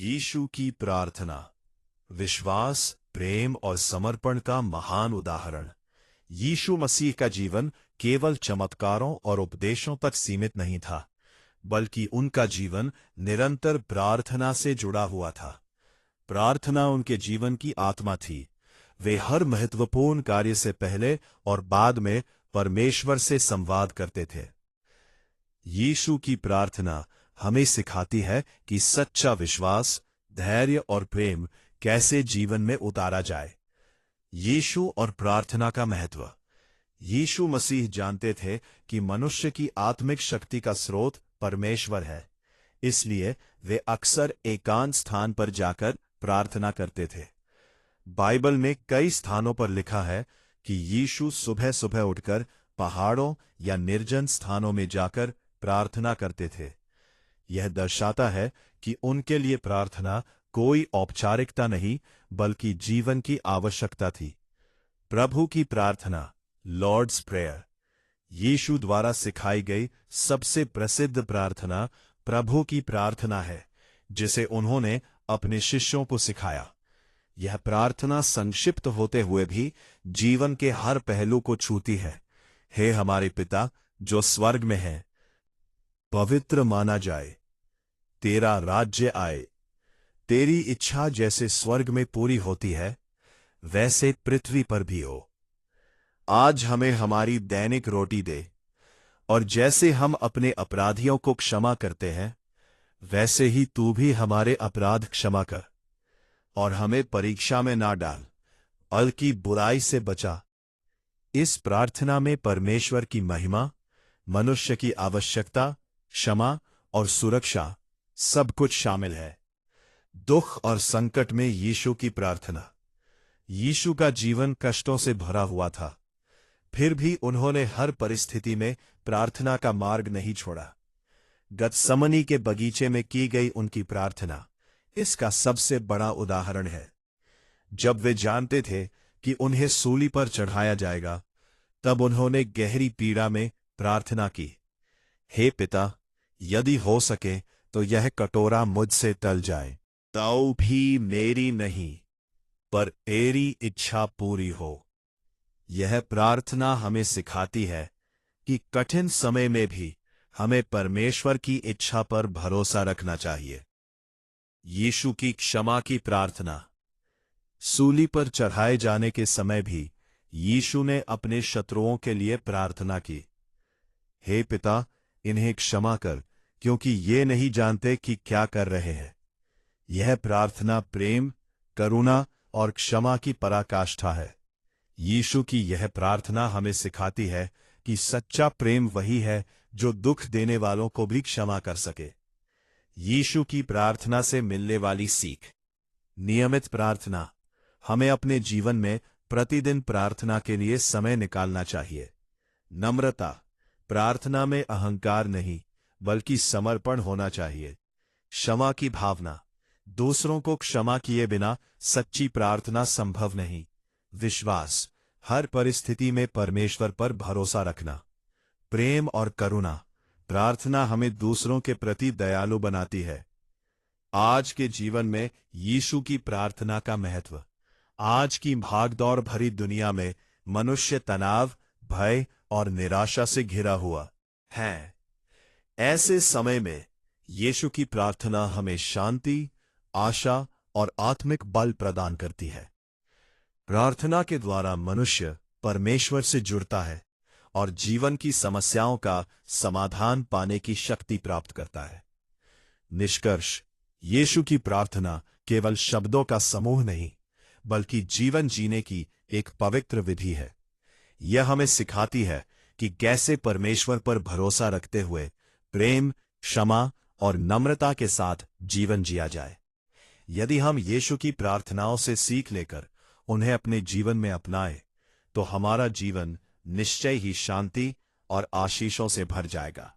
यीशु की प्रार्थना विश्वास, प्रेम और समर्पण का महान उदाहरण। यीशु मसीह का जीवन केवल चमत्कारों और उपदेशों तक सीमित नहीं था, बल्कि उनका जीवन निरंतर प्रार्थना से जुड़ा हुआ था। प्रार्थना उनके जीवन की आत्मा थी। वे हर महत्वपूर्ण कार्य से पहले और बाद में परमेश्वर से संवाद करते थे। यीशु की प्रार्थना हमें सिखाती है कि सच्चा विश्वास, धैर्य और प्रेम कैसे जीवन में उतारा जाए। यीशु और प्रार्थना का महत्व। यीशु मसीह जानते थे कि मनुष्य की आत्मिक शक्ति का स्रोत परमेश्वर है, इसलिए वे अक्सर एकांत स्थान पर जाकर प्रार्थना करते थे। बाइबल में कई स्थानों पर लिखा है कि यीशु सुबह सुबह उठकर पहाड़ों या निर्जन स्थानों में जाकर प्रार्थना करते थे। यह दर्शाता है कि उनके लिए प्रार्थना कोई औपचारिकता नहीं, बल्कि जीवन की आवश्यकता थी। प्रभु की प्रार्थना, लॉर्ड्स प्रेयर, यीशु द्वारा सिखाई गई सबसे प्रसिद्ध प्रार्थना प्रभु की प्रार्थना है, जिसे उन्होंने अपने शिष्यों को सिखाया। यह प्रार्थना संक्षिप्त होते हुए भी जीवन के हर पहलू को छूती है। हे हमारे पिता जो स्वर्ग में है, पवित्र माना जाए, तेरा राज्य आए, तेरी इच्छा जैसे स्वर्ग में पूरी होती है, वैसे पृथ्वी पर भी हो। आज हमें हमारी दैनिक रोटी दे, और जैसे हम अपने अपराधियों को क्षमा करते हैं, वैसे ही तू भी हमारे अपराध क्षमा कर, और हमें परीक्षा में ना डाल, बल्कि बुराई से बचा। इस प्रार्थना में परमेश्वर की महिमा, मनुष्य की आवश्यकता, क्षमा और सुरक्षा सब कुछ शामिल है। दुख और संकट में यीशु की प्रार्थना। यीशु का जीवन कष्टों से भरा हुआ था, फिर भी उन्होंने हर परिस्थिति में प्रार्थना का मार्ग नहीं छोड़ा। गतसमनी के बगीचे में की गई उनकी प्रार्थना इसका सबसे बड़ा उदाहरण है। जब वे जानते थे कि उन्हें सूली पर चढ़ाया जाएगा, तब उन्होंने गहरी पीड़ा में प्रार्थना की, हे पिता, यदि हो सके तो यह कटोरा मुझसे टल जाए, तो भी मेरी नहीं पर तेरी इच्छा पूरी हो। यह प्रार्थना हमें सिखाती है कि कठिन समय में भी हमें परमेश्वर की इच्छा पर भरोसा रखना चाहिए। यीशु की क्षमा की प्रार्थना। सूली पर चढ़ाए जाने के समय भी यीशु ने अपने शत्रुओं के लिए प्रार्थना की, हे पिता, इन्हें क्षमा कर, क्योंकि ये नहीं जानते कि क्या कर रहे हैं। यह प्रार्थना प्रेम, करुणा और क्षमा की पराकाष्ठा है। यीशु की यह प्रार्थना हमें सिखाती है कि सच्चा प्रेम वही है जो दुख देने वालों को भी क्षमा कर सके। यीशु की प्रार्थना से मिलने वाली सीख। नियमित प्रार्थना। हमें अपने जीवन में प्रतिदिन प्रार्थना के लिए समय निकालना चाहिए। नम्रता। प्रार्थना में अहंकार नहीं, बल्कि समर्पण होना चाहिए। क्षमा की भावना। दूसरों को क्षमा किए बिना सच्ची प्रार्थना संभव नहीं। विश्वास। हर परिस्थिति में परमेश्वर पर भरोसा रखना। प्रेम और करुणा। प्रार्थना हमें दूसरों के प्रति दयालु बनाती है। आज के जीवन में यीशु की प्रार्थना का महत्व। आज की भागदौड़ भरी दुनिया में मनुष्य तनाव, भय और निराशा से घिरा हुआ है। ऐसे समय में यीशु की प्रार्थना हमें शांति, आशा और आत्मिक बल प्रदान करती है। प्रार्थना के द्वारा मनुष्य परमेश्वर से जुड़ता है और जीवन की समस्याओं का समाधान पाने की शक्ति प्राप्त करता है। निष्कर्ष। यीशु की प्रार्थना केवल शब्दों का समूह नहीं, बल्कि जीवन जीने की एक पवित्र विधि है। यह हमें सिखाती है कि कैसे परमेश्वर पर भरोसा रखते हुए प्रेम, क्षमा और नम्रता के साथ जीवन जिया जाए। यदि हम यीशु की प्रार्थनाओं से सीख लेकर उन्हें अपने जीवन में अपनाएं, तो हमारा जीवन निश्चय ही शांति और आशीषों से भर जाएगा।